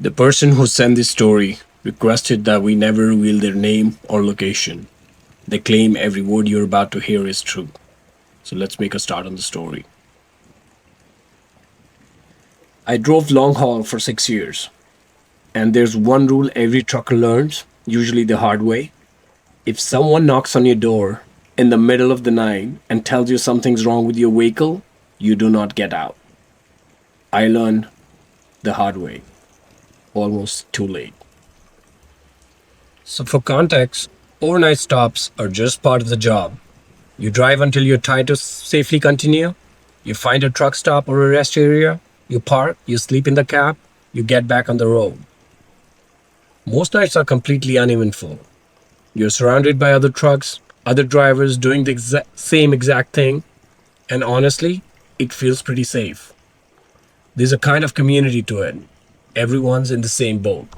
The person who sent this story requested that we never reveal their name or location. They claim every word you're about to hear is true. So let's make a start on the story. I drove long haul for 6 years, and there's one rule every trucker learns, usually the hard way. If someone knocks on your door in the middle of the night and tells you something's wrong with your vehicle, you do not get out. I learned the hard way, almost too late. So, for context, overnight stops are just part of the job. You drive until you're tired to safely continue. You find a truck stop or a rest area. You park, you sleep in the cab, you get back on the road. Most nights are completely uneventful. You're surrounded by other trucks, other drivers doing the same exact thing, and honestly, it feels pretty safe. There's a kind of community to it. Everyone's in the same boat.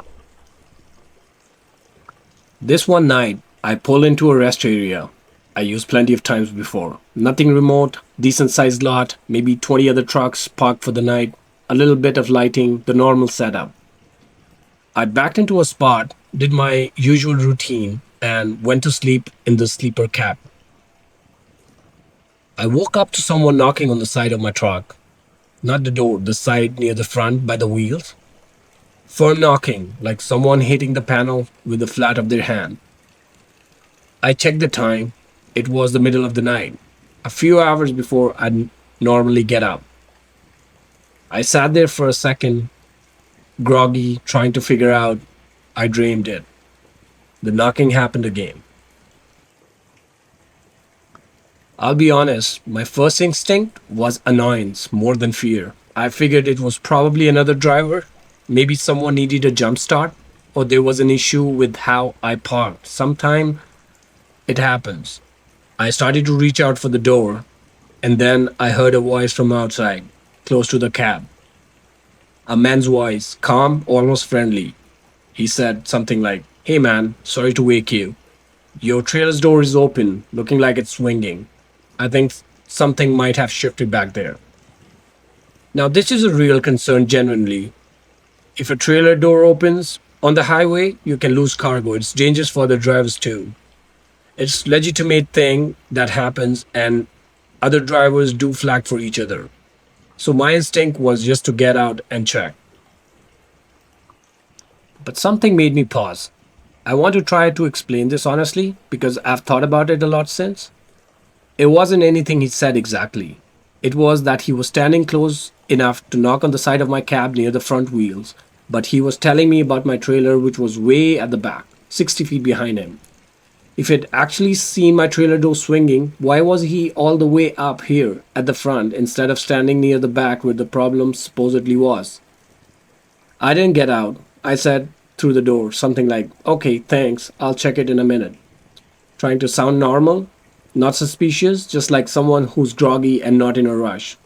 This one night, I pull into a rest area I used plenty of times before. Nothing remote, decent sized lot, maybe 20 other trucks parked for the night, a little bit of lighting, the normal setup. I backed into a spot, did my usual routine, and went to sleep in the sleeper cab. I woke up to someone knocking on the side of my truck. Not the door, the side near the front by the wheels. Firm knocking, like someone hitting the panel with the flat of their hand. I checked the time. It was the middle of the night, a few hours before I'd normally get up. I sat there for a second, groggy, trying to figure out I dreamed it. The knocking happened again. I'll be honest, my first instinct was annoyance more than fear. I figured it was probably another driver. Maybe someone needed a jump start, or there was an issue with how I parked. Sometime it happens. I started to reach out for the door, and then I heard a voice from outside, close to the cab. A man's voice, calm, almost friendly. He said something like, "Hey man, sorry to wake you. Your trailer's door is open, looking like it's swinging. I think something might have shifted back there." Now, this is a real concern genuinely. If a trailer door opens on the highway, you can lose cargo. It's dangerous for the drivers too. It's legitimate thing that happens and other drivers do flag for each other. So my instinct was just to get out and check. But something made me pause. I want to try to explain this honestly because I've thought about it a lot since. It wasn't anything he said exactly. It was that he was standing close enough to knock on the side of my cab near the front wheels, but he was telling me about my trailer, which was way at the back, 60 feet behind him. If he'd actually seen my trailer door swinging, why was he all the way up here at the front instead of standing near the back where the problem supposedly was? I didn't get out. I said through the door something like, "Okay, thanks, I'll check it in a minute." Trying to sound normal, not suspicious, just like someone who's groggy and not in a rush.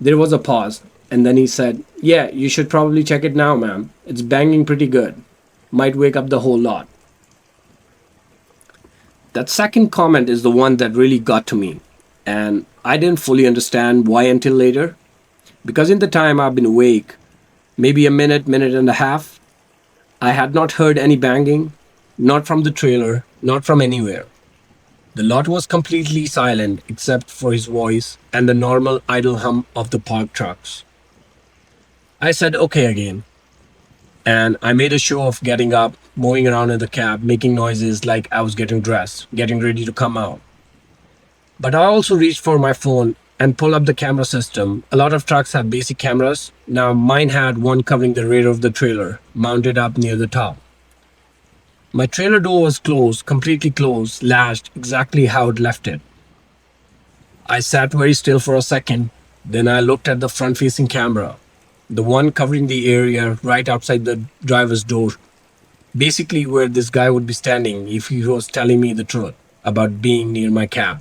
There was a pause, and then he said, "Yeah, you should probably check it now, ma'am. It's banging pretty good. Might wake up the whole lot." That second comment is the one that really got to me, and I didn't fully understand why until later. Because in the time I've been awake, maybe a minute, minute and a half, I had not heard any banging, not from the trailer, not from anywhere. The lot was completely silent except for his voice and the normal idle hum of the parked trucks. I said okay again, and I made a show of getting up, moving around in the cab, making noises like I was getting dressed, getting ready to come out. But I also reached for my phone and pulled up the camera system. A lot of trucks have basic cameras. Now mine had one covering the rear of the trailer, mounted up near the top. My trailer door was closed, completely closed, latched exactly how I'd left it. I sat very still for a second, then I looked at the front-facing camera, the one covering the area right outside the driver's door, basically where this guy would be standing if he was telling me the truth about being near my cab.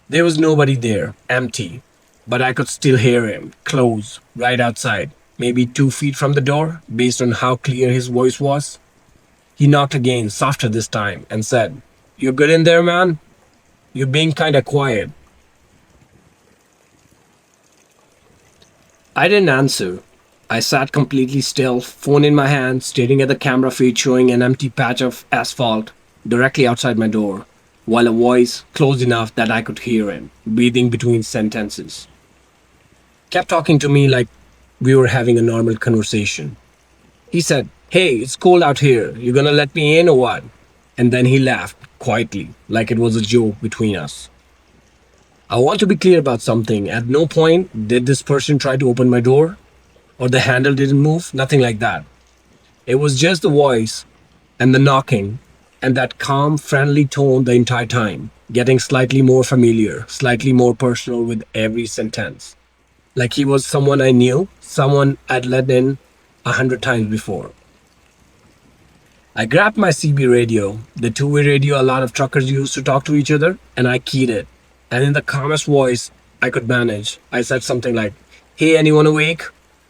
There was nobody there, empty, but I could still hear him, close, right outside, maybe 2 feet from the door, based on how clear his voice was. He knocked again, softer this time, and said, "You good in there, man? You're being kinda quiet." I didn't answer. I sat completely still, phone in my hand, staring at the camera feed showing an empty patch of asphalt directly outside my door, while a voice, close enough that I could hear him, breathing between sentences, kept talking to me like we were having a normal conversation. He said, "Hey, it's cold out here. You gonna let me in or what?" And then he laughed quietly, like it was a joke between us. I want to be clear about something. At no point did this person try to open my door, or the handle didn't move, nothing like that. It was just the voice and the knocking and that calm, friendly tone the entire time, getting slightly more familiar, slightly more personal with every sentence. Like he was someone I knew, someone I'd let in 100 times before. I grabbed my CB radio, the two-way radio a lot of truckers use to talk to each other, and I keyed it. And in the calmest voice I could manage, I said something like, "Hey, anyone awake?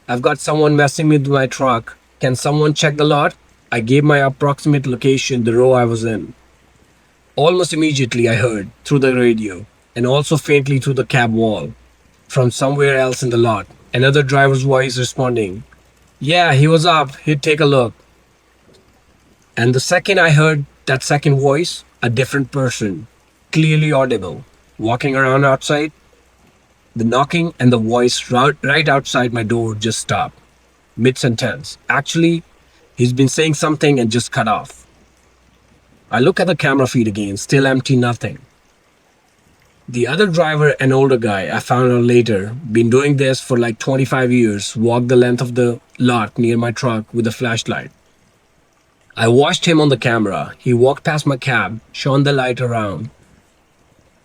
I've got someone messing with my truck. Can someone check the lot?" I gave my approximate location, the row I was in. Almost immediately, I heard, through the radio, and also faintly through the cab wall, from somewhere else in the lot, another driver's voice responding, "Yeah, he was up. He'd take a look." And the second I heard that second voice, a different person, clearly audible, walking around outside, the knocking and the voice right outside my door just stopped, mid sentence. Actually, he's been saying something and just cut off. I look at the camera feed again, still empty, nothing. The other driver, an older guy, I found out later, been doing this for like 25 years, walked the length of the lot near my truck with a flashlight. I watched him on the camera. He walked past my cab, shone the light around,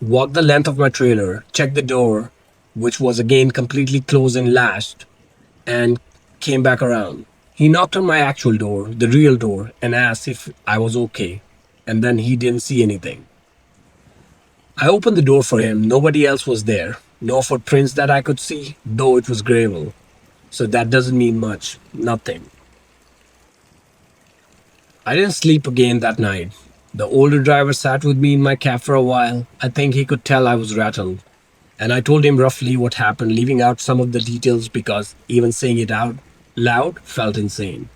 walked the length of my trailer, checked the door, which was again completely closed and latched, and came back around. He knocked on my actual door, the real door, and asked if I was okay. And then he didn't see anything. I opened the door for him. Nobody else was there. No footprints that I could see, though it was gravel. So that doesn't mean much. Nothing. I didn't sleep again that night. The older driver sat with me in my cab for a while. I think he could tell I was rattled. And I told him roughly what happened, leaving out some of the details because even saying it out loud felt insane.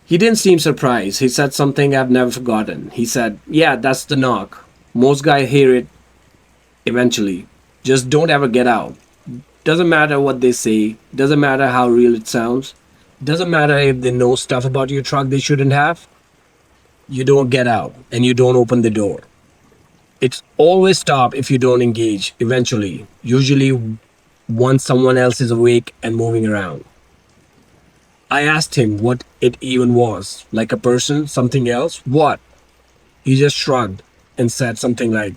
He didn't seem surprised. He said something I've never forgotten. He said, "Yeah, that's the knock. Most guys hear it eventually. Just don't ever get out. Doesn't matter what they say, doesn't matter how real it sounds, doesn't matter if they know stuff about your truck they shouldn't have. You don't get out and you don't open the door. It's always stop if you don't engage eventually, usually once someone else is awake and moving around." I asked him what it even was. Like a person, something else? What? He just shrugged and said something like,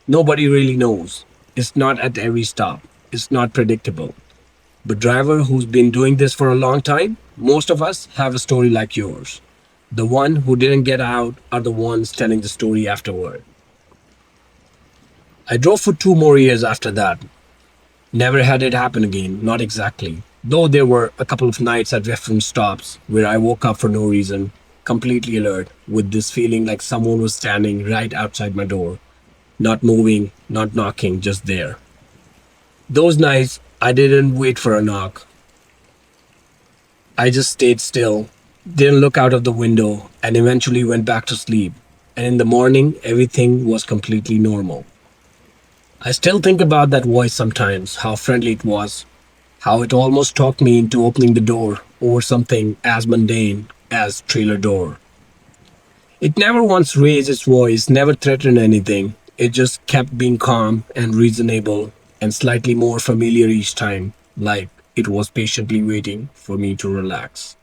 "Nobody really knows. It's not at every stop. It's not predictable. But driver who's been doing this for a long time, most of us have a story like yours. The one who didn't get out are the ones telling the story afterward." I drove for 2 more years after that. Never had it happen again, not exactly. Though there were a couple of nights at different stops where I woke up for no reason, completely alert, with this feeling like someone was standing right outside my door, not moving, not knocking, just there. Those nights, I didn't wait for a knock. I just stayed still, didn't look out of the window, and eventually went back to sleep. And in the morning, everything was completely normal. I still think about that voice sometimes, how friendly it was, how it almost talked me into opening the door over something as mundane as trailer door. It never once raised its voice, never threatened anything. It just kept being calm and reasonable and slightly more familiar each time, like it was patiently waiting for me to relax.